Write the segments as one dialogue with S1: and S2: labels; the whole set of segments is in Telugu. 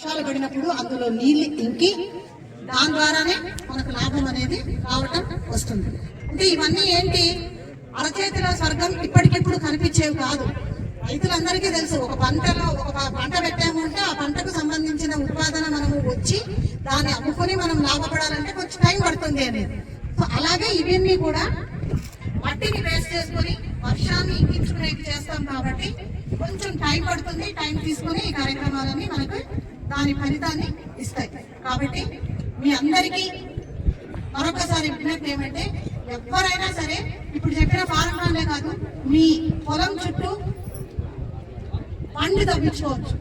S1: వర్షాలు పడినప్పుడు అందులో నీళ్లు ఇంకి దాని ద్వారానే మనకు లాభం అనేది రావటం వస్తుంది. అంటే ఇవన్నీ ఏంటి, అరచేతిలో స్వర్గం ఇప్పటికిప్పుడు కనిపించేవి కాదు. రైతులందరికీ తెలుసు, ఒక పంటలో ఒక పంట పెట్టాము అంటే ఆ పంటకు సంబంధించిన ఉత్పాదన మనము వచ్చి దాన్ని అమ్ముకొని మనం లాభపడాలంటే కొంచెం టైం పడుతుంది అనేది. సో అలాగే ఇవన్నీ కూడా మట్టిని బేస్ చేసుకుని వర్షాన్ని ఇంకించుకునే చేస్తాం కాబట్టి కొంచెం టైం పడుతుంది. టైం తీసుకుని ఈ కార్యక్రమాలన్నీ మనకు దాని ఫలితాన్ని ఇస్తాయి. కాబట్టి మీ అందరికీ మరొకసారి విజ్ఞప్తి ఏమంటే, ఎవరైనా సరే ఇప్పుడు చెప్పిన ఫారం వాళ్ళే కాదు, మీ పొలం చుట్టూ పండు తవ్వించుకోవచ్చు.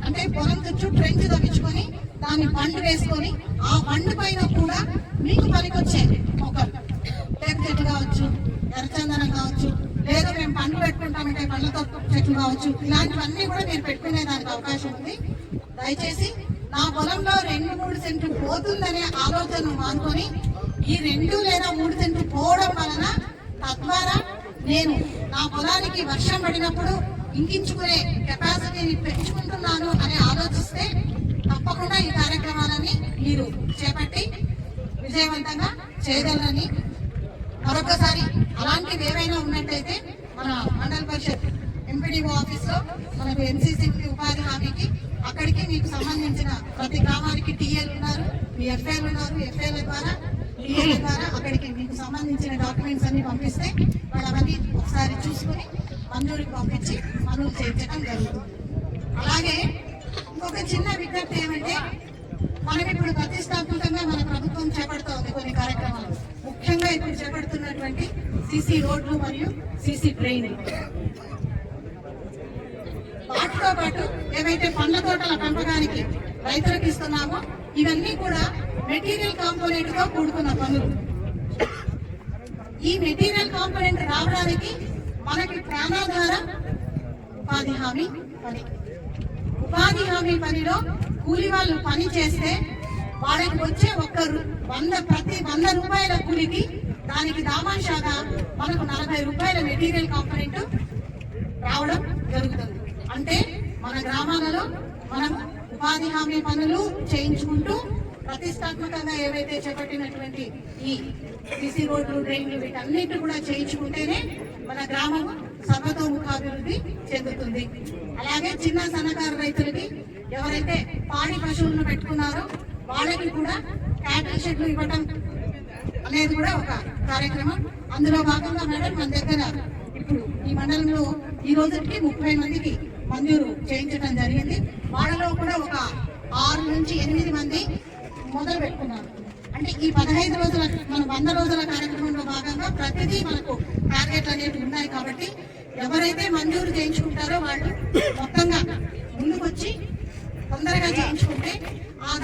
S1: అంటే పొలం చుట్టూ ట్రెంచ్ తవ్వించుకొని దాన్ని పండు వేసుకొని ఆ పండు పైన కూడా మీకు పనికొచ్చే మొక్కలు, టేకు చెట్లు కావచ్చు, ఎర్రచందనం కావచ్చు, లేదా మేము పండు పెట్టుకుంటామంటే పండ్లతో చెట్లు కావచ్చు, ఇలాంటివన్నీ కూడా మీరు పెట్టుకునే దానికి అవకాశం ఉంది. దయచేసి నా పొలంలో 2-3 సెంట్లు పోతుందనే ఆలోచన మానుకొని ఈ 2 లేదా 3 సెంట్లు పోవడం వలన తద్వారా నేను నా పొలానికి వర్షం పడినప్పుడు ఇంకించుకునే కెపాసిటీని పెంచుకుంటున్నాను అని ఆలోచిస్తే తప్పకుండా ఈ కార్యక్రమాలని మీరు చేపట్టి విజయవంతంగా చేయగలరని మరొకసారి, అలాంటివి ఏవైనా ఉన్నట్టయితే మన మండల పరిషత్ ఎంపీడీఓ ఆఫీస్ లో మనకు ఎన్సీసీ ఉపాధి హామీకి అక్కడికి మీకు సంబంధించిన ప్రతి గ్రామానికి టీఏలు ఉన్నారు, మీ ఎఫ్ఐలు ఉన్నారు, ఎఫ్ఐల ద్వారా టీఏల ద్వారా అక్కడికి మీకు సంబంధించిన డాక్యుమెంట్స్ అన్ని పంపిస్తే వాళ్ళు అవన్నీ ఒకసారి చూసుకుని మంజూరికి పంపించి పనులు చేయించడం జరుగుతుంది. అలాగే ఇంకొక చిన్న విజ్ఞప్తి ఏమంటే, మనం ఇప్పుడు ప్రతిష్టాత్మకంగా మన ప్రభుత్వం చేపడుతోంది కొన్ని కార్యక్రమాలు. ముఖ్యంగా ఇప్పుడు చేపడుతున్నటువంటి సీసీ రోడ్లు మరియు సీసీ డ్రైన్లు, వాటితో పాటు ఏవైతే పండ్ల తోటల పెంపకానికి రైతులకు ఇస్తున్నామో ఇవన్నీ కూడా మెటీరియల్ కాంపోనెంట్ తో కూడుకున్న పనులు. ఈ మెటీరియల్ కాంపోనెంట్ రావడానికి మనకి ప్రాణాధార ఉపాధి హామీ పని. ఉపాధి హామీ పనిలో కూలి వాళ్ళు పని చేస్తే వాళ్ళకి వచ్చే ప్రతి 100 రూపాయల కూలికి దానికి దామాషాగా మనకు 40 రూపాయల మెటీరియల్ కాంపోనెంట్ రావడం జరుగుతుంది. అంటే మన గ్రామాలలో మనం ఉపాధి హామీ పనులు చేయించుకుంటూ ప్రతిష్టాత్మకంగా ఏవైతే చేపట్టినటువంటి ఈ సీసీ రోడ్లు, డ్రైన్లు వీటన్నిటి కూడా చేయించుకుంటేనే మన గ్రామం సర్వతోముఖాభివృద్ధి చెందుతుంది. అలాగే చిన్న సన్నకారు రైతులకి ఎవరైతే పాడి పశువులను పెట్టుకున్నారో వాళ్ళకి కూడా క్యాటిల్ షెడ్లు ఇవ్వటం అనేది కూడా ఒక కార్యక్రమం. అందులో భాగంగా మేడం మన దగ్గర ఇప్పుడు ఈ మండలంలో ఈ రోజుకి 30 మందికి మంజూరు చేయించడం జరిగింది. వాళ్ళలో కూడా ఒక 6 నుంచి 8 మంది మొదలు పెట్టుకున్నారు. అంటే ఈ 15 రోజుల మన 100 రోజుల కార్యక్రమంలో భాగంగా ప్రతిదీ మనకు టార్గెట్లు అనేవి ఉన్నాయి. కాబట్టి ఎవరైతే మంజూరు చేయించుకుంటారో వాళ్ళు మొత్తంగా ముందుకొచ్చి తొందరగా చేయించుకుంటే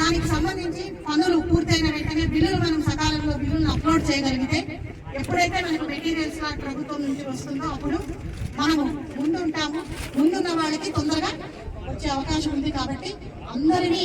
S1: దానికి సంబంధించి పనులు పూర్తయిన వెంటనే బిల్లులు మనం సకాలంలో బిల్లులను అప్లోడ్ చేయగలిగితే ఎప్పుడైతే మనకు మెటీరియల్స్ ప్రభుత్వం నుంచి వస్తుందో అప్పుడు మనము ముందుంటాము. ముందున్న వాళ్ళకి తొందరగా వచ్చే అవకాశం ఉంది. కాబట్టి అందరినీ